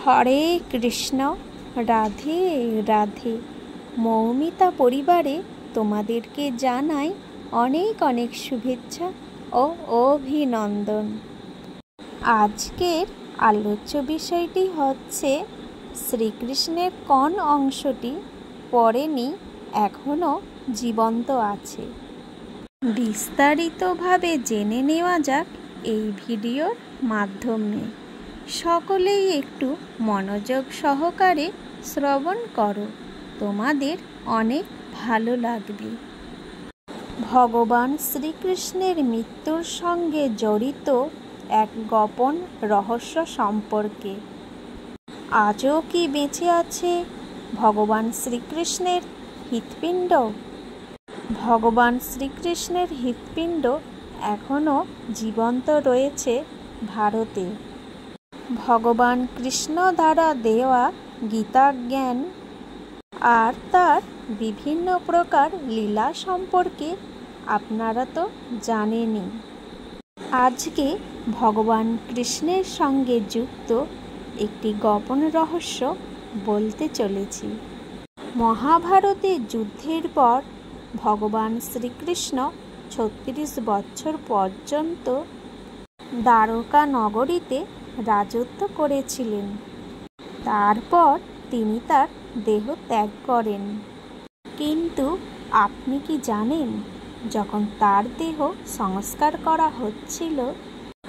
হরে কৃষ্ণ, রাধে রাধে। মৌমিতা পরিবারে তোমাদেরকে জানাই অনেক অনেক শুভেচ্ছা ও অভিনন্দন। আজকের আলোচ্য বিষয়টি হচ্ছে শ্রীকৃষ্ণের কোন অংশটি পড়েনি, এখনও জীবন্ত আছে। বিস্তারিতভাবে জেনে নেওয়া যাক এই ভিডিওর মাধ্যমে। সকলেই একটু মনোযোগ সহকারে শ্রবণ করো, তোমাদের অনেক ভালো লাগবে। ভগবান শ্রীকৃষ্ণের মৃত্যুর সঙ্গে জড়িত এক গোপন রহস্য সম্পর্কে। আজও কি বেঁচে আছে ভগবান শ্রীকৃষ্ণের হৃৎপিণ্ড? ভগবান শ্রীকৃষ্ণের হৃৎপিণ্ড এখনও জীবন্ত রয়েছে ভারতে। ভগবান কৃষ্ণ দ্বারা দেওয়া গীতা জ্ঞান আর তার বিভিন্ন প্রকার লীলা সম্পর্কে আপনারা তো জানেনই। আজকে ভগবান কৃষ্ণের সঙ্গে যুক্ত একটি গোপন রহস্য বলতে চলেছি। মহাভারতের যুদ্ধের পর ভগবান শ্রীকৃষ্ণ 36 বছর পর্যন্ত দ্বারকা নগরীতে রাজত্ব করেছিলেন। তারপর তিনি তার দেহ ত্যাগ করেন। কিন্তু আপনি কি জানেন, যখন তার দেহ সংস্কার করা হচ্ছিল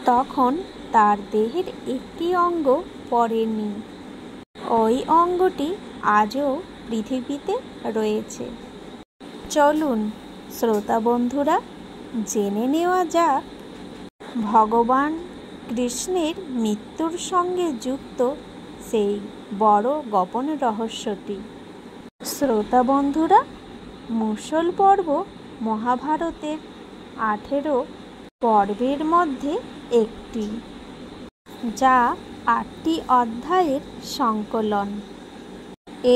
তখন তার দেহের একটি অঙ্গ পড়েনি। ওই অঙ্গটি আজও পৃথিবীতে রয়েছে। চলুন শ্রোতা বন্ধুরা, জেনে নেওয়া যাক ভগবান কৃষ্ণের মৃত্যুর সঙ্গে যুক্ত সেই বড় গোপন রহস্যটি। শ্রোতা বন্ধুরা, মুষল পর্ব মহাভারতের 18 পর্বের মধ্যে একটি, যা 8টি অধ্যায়ের সংকলন।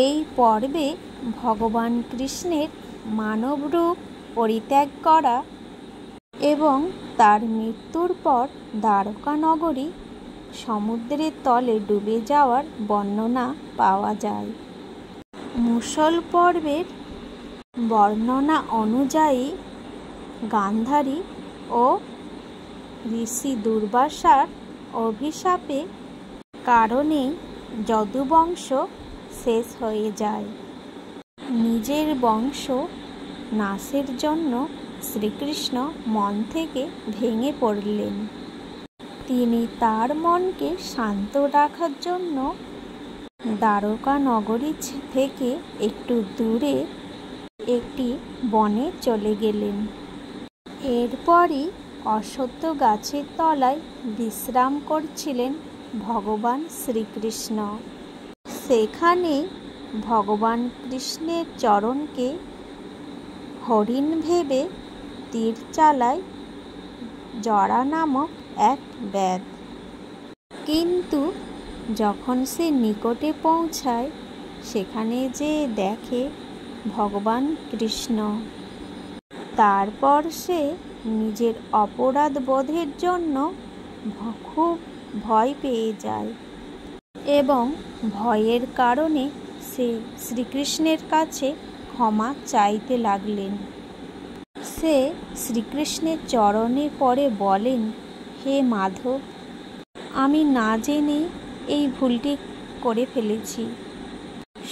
এই পর্বে ভগবান কৃষ্ণের মানবরূপ পরিত্যাগ করা এবং তার মৃত্যুর পর দ্বারকা নগরী সমুদ্রের তলে ডুবে যাওয়ার বর্ণনা পাওয়া যায়। মুষল পর্বের বর্ণনা অনুযায়ী গান্ধারী ও ঋষি দুর্বাসার অভিশাপে কারণেই যদুবংশ শেষ হয়ে যায়। নিজের বংশ নাশের জন্য শ্রীকৃষ্ণ মন থেকে ভেঙে পড়লেন। তিনি তার মনকে শান্ত রাখার জন্য দ্বারকা নগরী থেকে একটু দূরে একটি বনে চলে গেলেন। এরপরই অশ্বত্থ গাছের তলায় বিশ্রাম করছিলেন ভগবান শ্রীকৃষ্ণ। সেখানে ভগবান কৃষ্ণের চরণকে হরিণ ভেবে তীর চালায় জরা নামক এক ব্যাধ। কিন্তু যখন সে নিকটে পৌঁছায়, সেখানে যে দেখে ভগবান কৃষ্ণ। তারপর সে নিজের অপরাধ বোধের জন্য খুব ভয় পেয়ে যায় এবং ভয়ের কারণে সে শ্রীকৃষ্ণের কাছে ক্ষমা চাইতে লাগলেন। সে শ্রীকৃষ্ণের চরণে পড়ে বলেন, হে মাধব, আমি না জেনে এই ভুলটি করে ফেলেছি।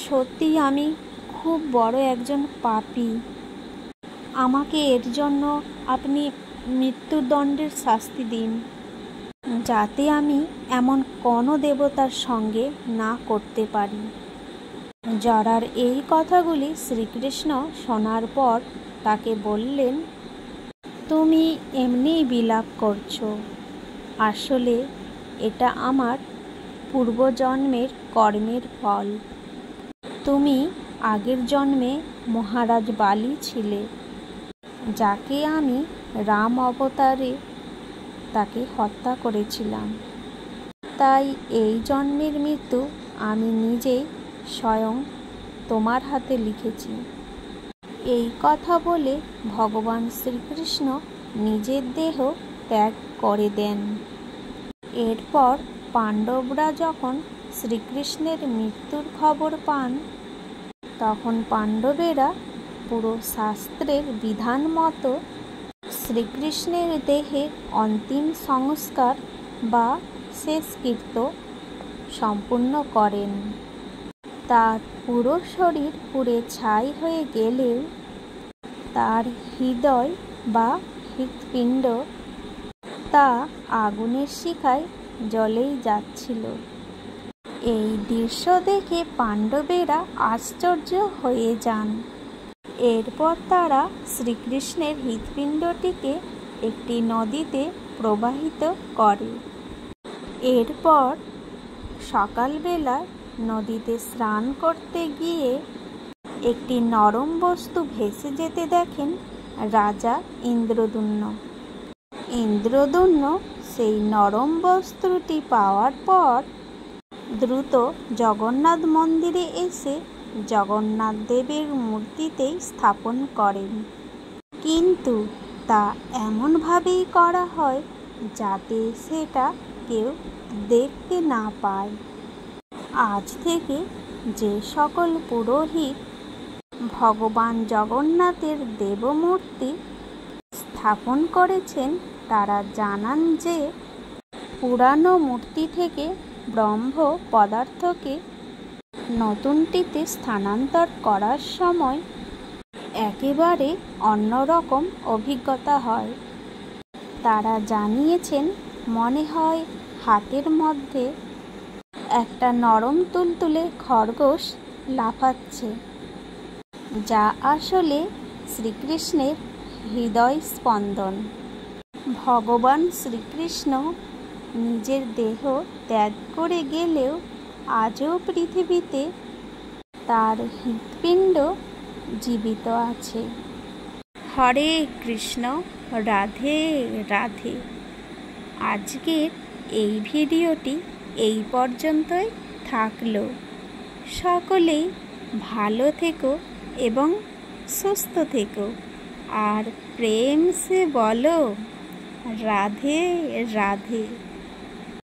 সত্যি আমি খুব বড় একজন পাপী। আমাকে এর জন্য আপনি মৃত্যুদণ্ডের শাস্তি দিন, যাতে আমি এমন কোনো দেবতার সঙ্গে না করতে পারি। জরার এই কথাগুলি শ্রীকৃষ্ণ শোনার পর তাকে বললেন, তুমি এমনিই বিলাপ করছো। আসলে এটা আমার পূর্বজন্মের কর্মের ফল। তুমি আগের জন্মে মহারাজ বালি ছিলে, যাকে আমি রাম অবতারে তাকে হত্যা করেছিলাম। তাই এই জন্মের মৃত্যু আমি নিজেই স্বয়ং তোমার হাতে লিখেছি। এই কথা বলে ভগবান শ্রীকৃষ্ণ নিজের দেহ ত্যাগ করে দেন। এরপর পাণ্ডবরা যখন শ্রীকৃষ্ণের মৃত্যুর খবর পান, তখন পাণ্ডবেরা পুরো শাস্ত্রের বিধান মতো শ্রীকৃষ্ণের দেহে অন্তিম সংস্কার বা শেষকৃত্য সম্পূর্ণ করেন। তার পুরো শরীর পুড়ে ছাই হয়ে গেলেও তার হৃদয় বা হৃৎপিণ্ড তা আগুনের শিখায় জ্বলেই যাচ্ছিল। এই দৃশ্য দেখে পাণ্ডবেরা আশ্চর্য হয়ে যান। এরপর তারা শ্রীকৃষ্ণের হৃৎপিণ্ডটিকে একটি নদীতে প্রবাহিত করে। এরপর সকালবেলায় নদীতে স্নান করতে গিয়ে একটি নরম বস্তু ভেসে যেতে দেখেন রাজা ইন্দ্রদ্যুম্ন। ইন্দ্রদ্যুম্ন সেই নরম বস্ত্রটি পাওয়ার পর দ্রুত জগন্নাথ মন্দিরে এসে জগন্নাথ দেবের মূর্তিতেই স্থাপন করেন, কিন্তু তা এমনভাবেই করা হয় যাতে সেটা কেউ দেখতে না পায়। আজ থেকে যে সকল পুরোহিত ভগবান জগন্নাথের দেবমূর্তি স্থাপন করেছেন তারা জানান যে পুরানো মূর্তি থেকে ব্রহ্ম পদার্থকে নতুনটিতে স্থানান্তর করার সময় একেবারে অন্যরকম অভিজ্ঞতা হয়। তারা জানিয়েছেন, মনে হয় হাতের মধ্যে একটা নরম তুলতুলে খরগোশ লাফাচ্ছে, যা আসলে শ্রীকৃষ্ণের হৃদয় স্পন্দন। ভগবান শ্রীকৃষ্ণ নিজের দেহ ত্যাগ করে গেলেও আজও পৃথিবীতে তার হৃৎপিণ্ড জীবিত আছে। হরে কৃষ্ণ, রাধে রাধে। আজকের এই ভিডিওটি এই পর্যন্তই থাকলো। সকলেই ভালো থেকো এবং সুস্থ থেকো, আর প্রেম সে বলো রাধে রাধে।